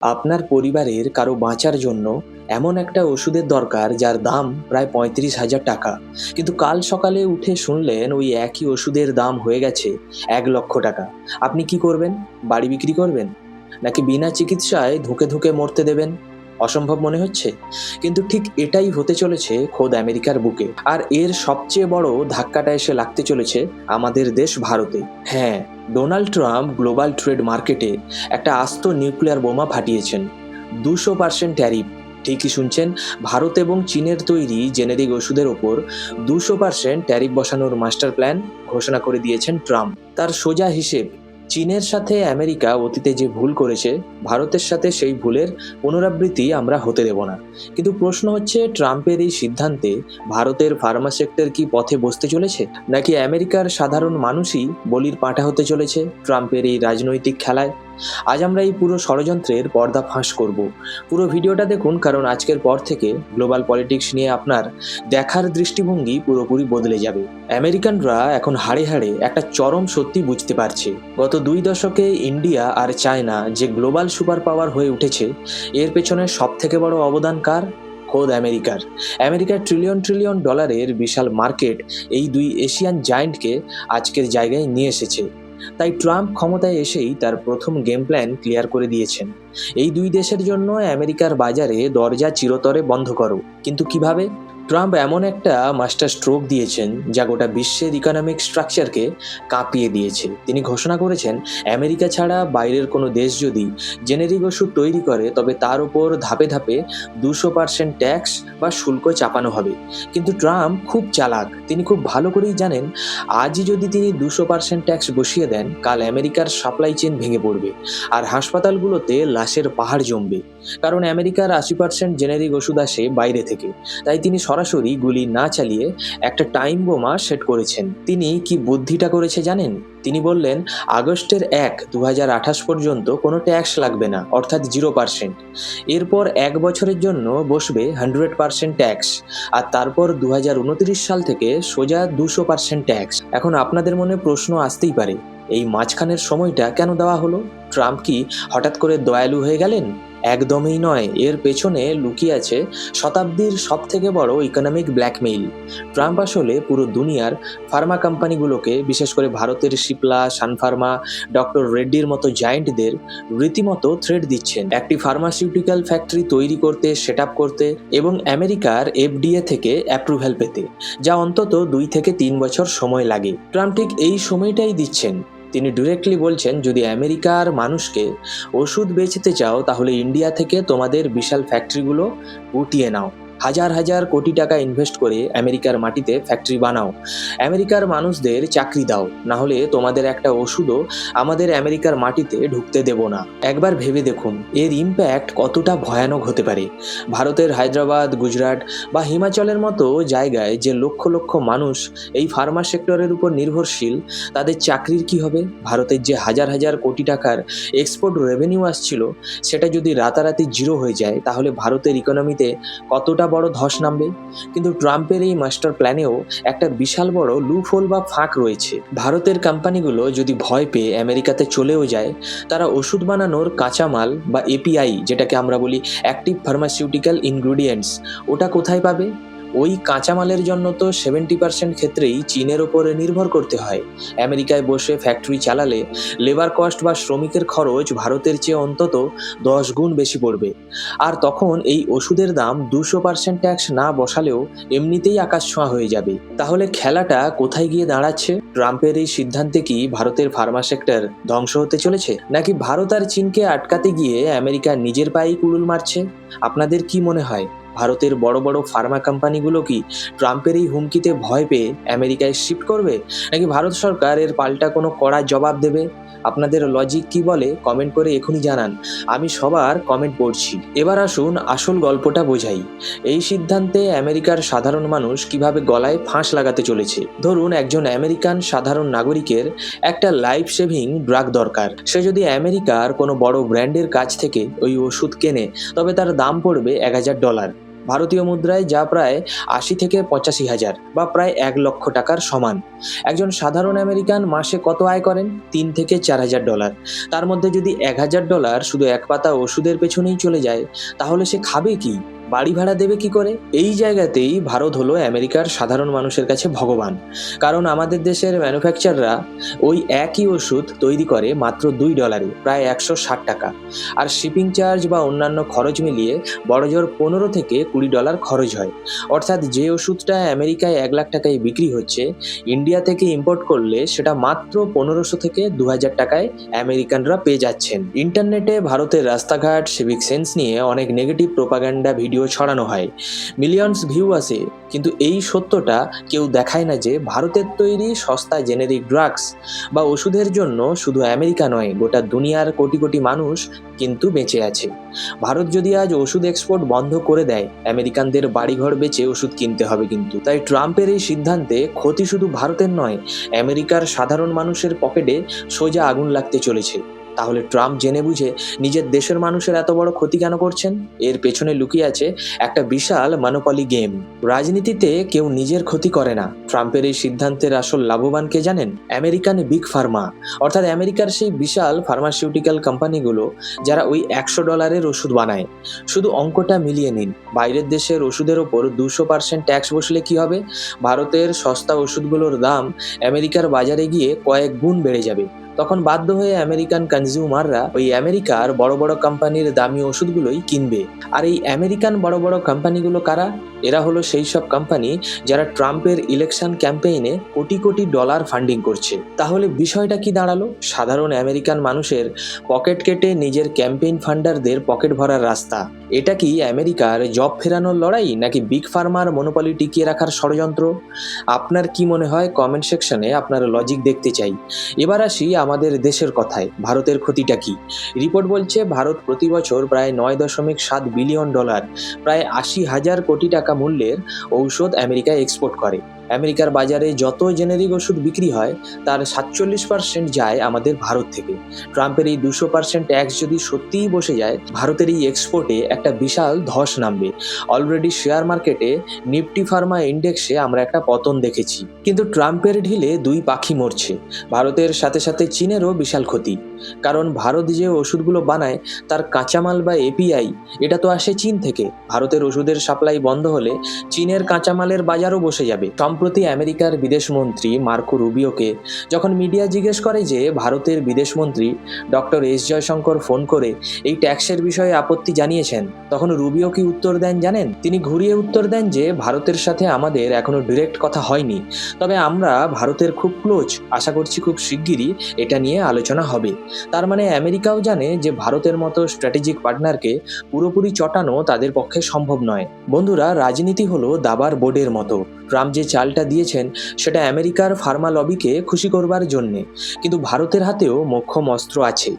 আপনার পরিবারের কারো বাঁচার জন্য এমন একটা ওষুধের দরকার যার দাম প্রায় 35,000 টাকা, কিন্তু কাল সকালে উঠে শুনলেন ওই একই ওষুধের দাম হয়ে গেছে 1 লক্ষ টাকা। আপনি কি করবেন? বাড়ি বিক্রি করবেন, নাকি বিনা চিকিৎসায় ধুঁকে ধুঁকে মরতে দেবেন? অসম্ভব মনে হচ্ছে, কিন্তু ঠিক এটাই হতে চলেছে খোদ আমেরিকার বুকে। আর এর সবচেয়ে বড় ধাক্কাটা এসে লাগতে চলেছে আমাদের দেশ ভারতে। হ্যাঁ, ডোনাল্ড ট্রাম্প গ্লোবাল ট্রেড মার্কেটে একটা আস্ত নিউক্লিয়ার বোমা ফাটিয়েছেন। 200% ট্যারিফ। ঠিকই শুনছেন, ভারত এবং চীনের তৈরি জেনেরিক ওষুধের ওপর 200% ট্যারিফ বসানোর মাস্টার প্ল্যান ঘোষণা করে দিয়েছেন ট্রাম্প। তার সোজা হিসেব, চীনের সাথে আমেরিকা অতীতে যে ভুল করেছে, ভারতের সাথে সেই ভুলের পুনরাবৃত্তি আমরা হতে দেব না। কিন্তু প্রশ্ন হচ্ছে, ট্রাম্পের এই সিদ্ধান্তে ভারতের ফার্মা সেক্টর কি পথে বসতে চলেছে, নাকি আমেরিকার সাধারণ মানুষই বলির পাঁঠা হতে চলেছে ট্রাম্পের এই রাজনৈতিক খেলায়? আজ আমরা এই পুরো ষড়যন্ত্রের পর্দা ফাঁস করব। পুরো ভিডিওটা দেখুন, কারণ আজকের পর থেকে গ্লোবাল পলিটিক্স নিয়ে আপনার দেখার দৃষ্টিভঙ্গি পুরোপুরি বদলে যাবে। আমেরিকানরা এখন হাড়ে হাড়ে একটা চরম সত্যি বুঝতে পারছে। গত 2 দশকে ইন্ডিয়া আর চায়না যে গ্লোবাল সুপার পাওয়ার হয়ে উঠেছে, এর পেছনে সব থেকে বড় অবদান কার? খোদ আমেরিকার। আমেরিকার ট্রিলিয়ন ট্রিলিয়ন ডলারের বিশাল মার্কেট এই দুই এশিয়ান জায়ান্টকে আজকের জায়গায় নিয়ে এসেছে। তাই ট্রাম্প ক্ষমতায় এসেই তার প্রথম গেম প্ল্যান ক্লিয়ার করে দিয়েছেন। এই দুই দেশের জন্য আমেরিকার বাজারে দরজা চিরতরে বন্ধ করো। কিন্তু কিভাবে? ট্রাম্প এমন একটা মাস্টার স্ট্রোক দিয়েছেন যা গোটা বিশ্বের ইকোনমিক স্ট্রাকচারকে কাঁপিয়ে দিয়েছে। তিনি ঘোষণা করেছেন, আমেরিকা ছাড়া বাইরের কোনো দেশ যদি জেনেরিক ওষুধ তৈরি করে, তবে তার উপর ধাপে ধাপে 200% ট্যাক্স বা শুল্ক চাপানো হবে। কিন্তু ট্রাম্প খুব চালাক। তিনি খুব ভালো করেই জানেন, আজই যদি তিনি 200% ট্যাক্স বসিয়ে দেন, কাল আমেরিকার সাপ্লাই চেন ভেঙে পড়বে আর হাসপাতালগুলোতে লাশের পাহাড় জমবে। কারণ আমেরিকার 80% জেনেরিক ওষুধ আসে বাইরে থেকে। তাই তিনি সরাসরি গুলি না চালিয়ে একটা টাইম বোমা সেট করেছেন। তিনি কি বুদ্ধিটা করেছে জানেন? তিনি বললেন, আগস্টের 1, 2028 পর্যন্ত কোনো ট্যাক্স লাগবে না, অর্থাৎ 0%। এরপর 1 বছরের জন্য বসবে 100% ট্যাক্স, আর তারপর 2029 সাল থেকে সোজা 200% ট্যাক্স। এখন আপনাদের মনে প্রশ্ন আসতেই পারে, এই মাঝখানের সময়টা কেন দেওয়া হলো? ট্রাম্প কি হঠাৎ করে দয়ালু হয়ে গেলেন? একদমই নয়। এর পেছনে লুকিয়ে আছে শতাব্দীর সব থেকে বড় ইকোনমিক ব্ল্যাকমেইল। ট্রাম্প আসলে পুরো দুনিয়ার ফার্মা কোম্পানিগুলোকে, বিশেষ করে ভারতের সিপলা, সানফার্মা, ডক্টর রেড্ডির মতো জায়েন্টদের রীতিমতো থ্রেট দিচ্ছেন একটি ফার্মাসিউটিক্যাল ফ্যাক্টরি তৈরি করতে, সেট আপ করতে এবং আমেরিকার এফডিএ থেকে অ্যাপ্রুভ্যাল পেতে, যা অন্তত 2 থেকে 3 বছর সময় লাগে। ট্রাম্প ঠিক এই সময়টাই দিচ্ছেন। তিনি ডিরেক্টলি বলছেন, যদি আমেরিকার মানুষকে ওষুধ বেচতে চাও, তাহলে ইন্ডিয়া থেকে তোমাদের বিশাল ফ্যাক্টরিগুলো উঠিয়ে নাও, হাজার হাজার কোটি টাকা ইনভেস্ট করে আমেরিকার মাটিতে ফ্যাক্টরি বানাও, আমেরিকার মানুষদের চাকরি দাও, না হলে তোমাদের একটা ওষুধও আমাদের আমেরিকার মাটিতে ঢুকতে দেব না। একবার ভেবে দেখুন এর ইম্প্যাক্ট কতটা ভয়ানক হতে পারে। ভারতের হায়দ্রাবাদ, গুজরাট বা হিমাচলের মতো জায়গায় যে লক্ষ লক্ষ মানুষ এই ফার্মা সেক্টরের উপর নির্ভরশীল, তাদের চাকরির কি হবে? ভারতের যে হাজার হাজার কোটি টাকার এক্সপোর্ট রেভিনিউ আসছিল, সেটা যদি রাতারাতি জিরো হয়ে যায়, তাহলে ভারতের ইকোনমিতে কতটা বড় ধস নামবে। কিন্তু ট্রাম্পের এই মাস্টার প্ল্যানেও একটা বিশাল বড় লুপহোল বা ফাঁক রয়েছে। ভারতের কোম্পানিগুলো যদি ভয় পেয়ে আমেরিকাতে চলেও যায়, তারা ওষুধ বানানোর কাঁচামাল বা এপিআই, যেটাকে আমরা বলি অ্যাক্টিভ ফার্মাসিউটিক্যাল ইনগ্রিডিয়েন্টস, ওটা কোথায় পাবে? ওই কাঁচামালের জন্য তো 70% ক্ষেত্রেই চীনের ওপরে নির্ভর করতে হয়। আমেরিকায় বসে ফ্যাক্টরি চালালে লেবার কস্ট বা শ্রমিকের খরচ ভারতের চেয়ে অন্তত 10 গুণ বেশি পড়বে। আর তখন এই ওষুধের দাম 200% ট্যাক্স না বসালেও এমনিতেই আকাশ ছোঁয়া হয়ে যাবে। তাহলে খেলাটা কোথায় গিয়ে দাঁড়াচ্ছে? ট্রাম্পের এই সিদ্ধান্তে কি ভারতের ফার্মা সেক্টর ধ্বংস হতে চলেছে, নাকি ভারত আর চীনকে আটকাতে গিয়ে আমেরিকা নিজের পায়েই কুড়ুল মারছে? আপনাদের কি মনে হয়, ভারতের বড় বড় ফার্মা কোম্পানিগুলো কি ট্রাম্পের এই হুমকিতে ভয় পেয়ে আমেরিকায় শিফট করবে, নাকি ভারত সরকার এর পাল্টা কোনো কড়া জবাব দেবে? আপনাদের লজিক কি বলে কমেন্ট করে এখনই জানান। আমি সবার কমেন্ট পড়ছি। এবার আসুন আসল গল্পটা বোঝাই। এই সিদ্ধান্তে আমেরিকার সাধারণ মানুষ কিভাবে গলায় ফাঁস লাগাতে চলেছে। ধরুন একজন আমেরিকান সাধারণ নাগরিকের একটা লাইফ সেভিং ড্রাগ দরকার। সে যদি আমেরিকার কোনো বড় ব্র্যান্ডের কাছ থেকে ওই ওষুধ কেনে, তবে তার দাম পড়বে $1,000। ভারতীয় মুদ্রায় যা প্রায় ৮০ থেকে ৮৫ হাজার বা প্রায় ১ লক্ষ টাকার সমান। একজন সাধারণ আমেরিকান মাসে কত আয় করেন? $৩ থেকে $৪,০০০। তার মধ্যে যদি $১,০০০ শুধু এক পাতা ওষুধের পেছনেই চলে যায়, তাহলে সে খাবে কি, বাড়ি ভাড়া দেবে কি করে? এই জায়গাতেই ভারত হলো আমেরিকার সাধারণ মানুষের কাছে ভগবান। কারণ আমাদের দেশের ম্যানুফ্যাকচাররা ওই একই ওষুধ তৈরি করে মাত্র $2, প্রায় ১৬০ টাকা। আর শিপিং চার্জ বা অন্যান্য খরচ মিলিয়ে বড়জোর $15 থেকে $20 খরচ হয়। অর্থাৎ যে ওষুধটা আমেরিকায় ১ লাখ টাকায় বিক্রি হচ্ছে, ইন্ডিয়া থেকে ইম্পোর্ট করলে সেটা মাত্র ১৫০০ থেকে ২,০০০ টাকায় আমেরিকানরা পেয়ে যাচ্ছেন। ইন্টারনেটে ভারতের রাস্তাঘাট, সিভিক সেন্স নিয়ে অনেক নেগেটিভ প্রোপাগান্ডা ভিডিও ছড়ানো হয়, মিলিয়নস ভিউ আসে, কিন্তু এই সত্যটা কেউ দেখায় না যে ভারতের তৈরি সস্তা জেনেরিক ড্রাগস বা ওষুধের জন্য শুধু আমেরিকা নয়, গোটা দুনিয়ার কোটি কোটি মানুষ কিন্তু বেঁচে আছে। ভারত যদি আজ ওষুধ এক্সপোর্ট বন্ধ করে দেয়, আমেরিকানদের বাড়িঘর বেচে ওষুধ কিনতে হবে কিন্তু। তাই ট্রাম্পের এই সিদ্ধান্তে ক্ষতি শুধু ভারতের নয়, আমেরিকার সাধারণ মানুষের পকেটে সোজা আগুন লাগতে চলেছে। তাহলে ট্রাম্প জেনে বুঝে নিজের দেশের মানুষের এত বড় ক্ষতি কেন করছেন? এর পেছনে লুকিয়ে আছে একটা বিশাল মনোপলি গেম। রাজনীতিতে কেউ নিজের ক্ষতি করে না। ট্রাম্পের এই সিদ্ধান্তের আসল লাভবান কে জানেন? আমেরিকান বিগ ফার্মা, অর্থাৎ আমেরিকার সেই বিশাল ফার্মাসিউটিক্যাল কোম্পানিগুলো যারা ওই $100 ওষুধ বানায়। শুধু অঙ্কটা মিলিয়ে নিন, বাইরের দেশের ওষুধের ওপর 200% ট্যাক্স বসলে কি হবে? ভারতের সস্তা ওষুধগুলোর দাম আমেরিকার বাজারে গিয়ে কয়েক গুণ বেড়ে যাবে। তখন বাধ্য হয়ে আমেরিকান কনজিউমাররা ওই আমেরিকার বড় বড় কোম্পানির দামি ওষুধগুলোই কিনবে। আর এই আমেরিকান বড় বড় কোম্পানিগুলো কারা? এরা হলো সেই সব কোম্পানি যারা ট্রাম্পের ইলেকশন ক্যাম্পেইনে কোটি কোটি ডলার ফান্ডিং করছে। তাহলে বিষয়টা কি দাঁড়ালো? সাধারণ আমেরিকান মানুষের পকেট কেটে নিজের ক্যাম্পেইন ফান্ডারদের পকেট ভরার রাস্তা। এটা কি আমেরিকার জব ফেরানোর লড়াই, নাকি বিগ ফার্মার মনোপলি টিকিয়ে রাখার ষড়যন্ত্র? আপনার কি মনে হয়? কমেন্ট সেকশনে আপনার লজিক দেখতে চাই। এবার আসি আমাদের দেশের কথায়। ভারতের ক্ষতিটা কি? রিপোর্ট বলছে ভারত প্রতি বছর প্রায় $9.7 বিলিয়ন, প্রায় ৮০,০০০ কোটি টাকা মূল্যের ঔষধ আমেরিকায় এক্সপোর্ট করে। আমেরিকার বাজারে যত জেনেরিক ওষুধ বিক্রি হয় তার ৪৭% যায় আমাদের ভারত থেকে। ট্রাম্পের এই 200% ট্যাক্স যদি সত্যিই বসে যায়, ভারতের এই এক্সপোর্টে একটা বিশাল ধস নামবে। অলরেডি শেয়ার মার্কেটে নিফটি ফার্মা ইন্ডেক্সে আমরা একটা পতন দেখেছি। কিন্তু ট্রাম্পের ঢিলে দুই পাখি মরছে। ভারতের সাথে সাথে চীনেরও বিশাল ক্ষতি। কারণ ভারত যে ওষুধগুলো বানায় তার কাঁচামাল বা এপিআই, এটা তো আসে চীন থেকে। ভারতের ওষুধের সাপ্লাই বন্ধ হলে চীনের কাঁচামালের বাজারও বসে যাবে। সম্প্রতি আমেরিকার বিদেশমন্ত্রী মার্কো রুবিওকে যখন মিডিয়া জিজ্ঞেস করে যে ভারতের বিদেশমন্ত্রী ডক্টর এস জয়শঙ্কর ফোন করে এই ট্যাক্সের বিষয়ে আপত্তি জানিয়েছেন, তখন রুবিও কি উত্তর দেন জানেন? তিনি ঘুরিয়ে উত্তর দেন যে ভারতের সাথে আমাদের এখনো ডিরেক্ট কথা হয়নি, তবে আমরা ভারতের খুব ক্লোজ, আশা করছি খুব শিগগিরই এটা নিয়ে আলোচনা হবে। তার মানে আমেরিকাও জানে যে ভারতের মতো স্ট্র্যাটেজিক পার্টনারকে পুরোপুরি চটানো তাদের পক্ষে সম্ভব নয়। বন্ধুরা, রাজনীতি হলো দাবার বোর্ডের মতো। ট্রাম্প যে চালটা দিয়েছেন সেটা আমেরিকার ফার্মা লবিকে খুশি করবার জন্যে, কিন্তু ভারতের হাতেও মোক্ষম অস্ত্র আছে।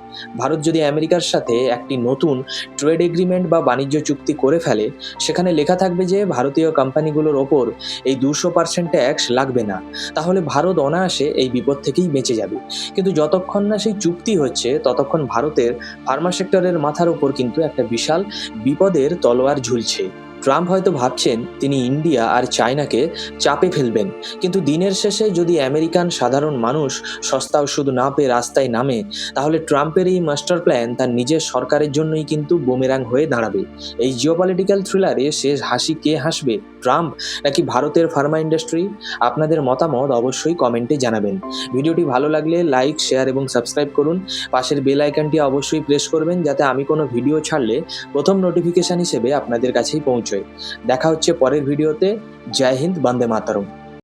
ভারত যদি আমেরিকার সাথে একটি নতুন ট্রেড এগ্রিমেন্ট বা বাণিজ্য চুক্তি করে ফেলে, সেখানে লেখা থাকবে যে ভারতীয় কোম্পানিগুলোর ওপর এই 200% ট্যাক্স লাগবে না, তাহলে ভারত অনায়াসে এই বিপদ থেকেই বেঁচে যাবে। কিন্তু যতক্ষণ না সেই চুক্তি হচ্ছে, ততক্ষণ ভারতের ফার্মা সেক্টরের মাথার ওপর কিন্তু একটা বিশাল বিপদের তলোয়ার ঝুলছে। ট্রাম্প হয়তো ভাবছেন তিনি ইন্ডিয়া আর চায়নাকে চাপে ফেলবেন, কিন্তু দিনের শেষে যদি আমেরিকান সাধারণ মানুষ সস্তা ওষুধ না পেয়ে রাস্তায় নামে, তাহলে ট্রাম্পের এই মাস্টার প্ল্যান তার নিজের সরকারের জন্যই কিন্তু বুমেরাং হয়ে দাঁড়াবে। এই জিওপলিটিক্যাল থ্রিলারে শেষ হাসি কে হাসবে, ট্রাম্প নাকি ভারতের ফার্মা ইন্ডাস্ট্রি? আপনাদের মতামত অবশ্যই কমেন্টে জানাবেন। ভিডিওটি ভালো লাগলে লাইক, শেয়ার এবং সাবস্ক্রাইব করুন। পাশের বেল আইকনটি অবশ্যই প্রেস করবেন, যাতে আমি কোনো ভিডিও ছাড়লে প্রথম নোটিফিকেশন হিসেবে আপনাদের কাছেই পৌঁছয়। দেখা হচ্ছে পরের ভিডিওতে। জয় হিন্দ, বন্দে মাতরম।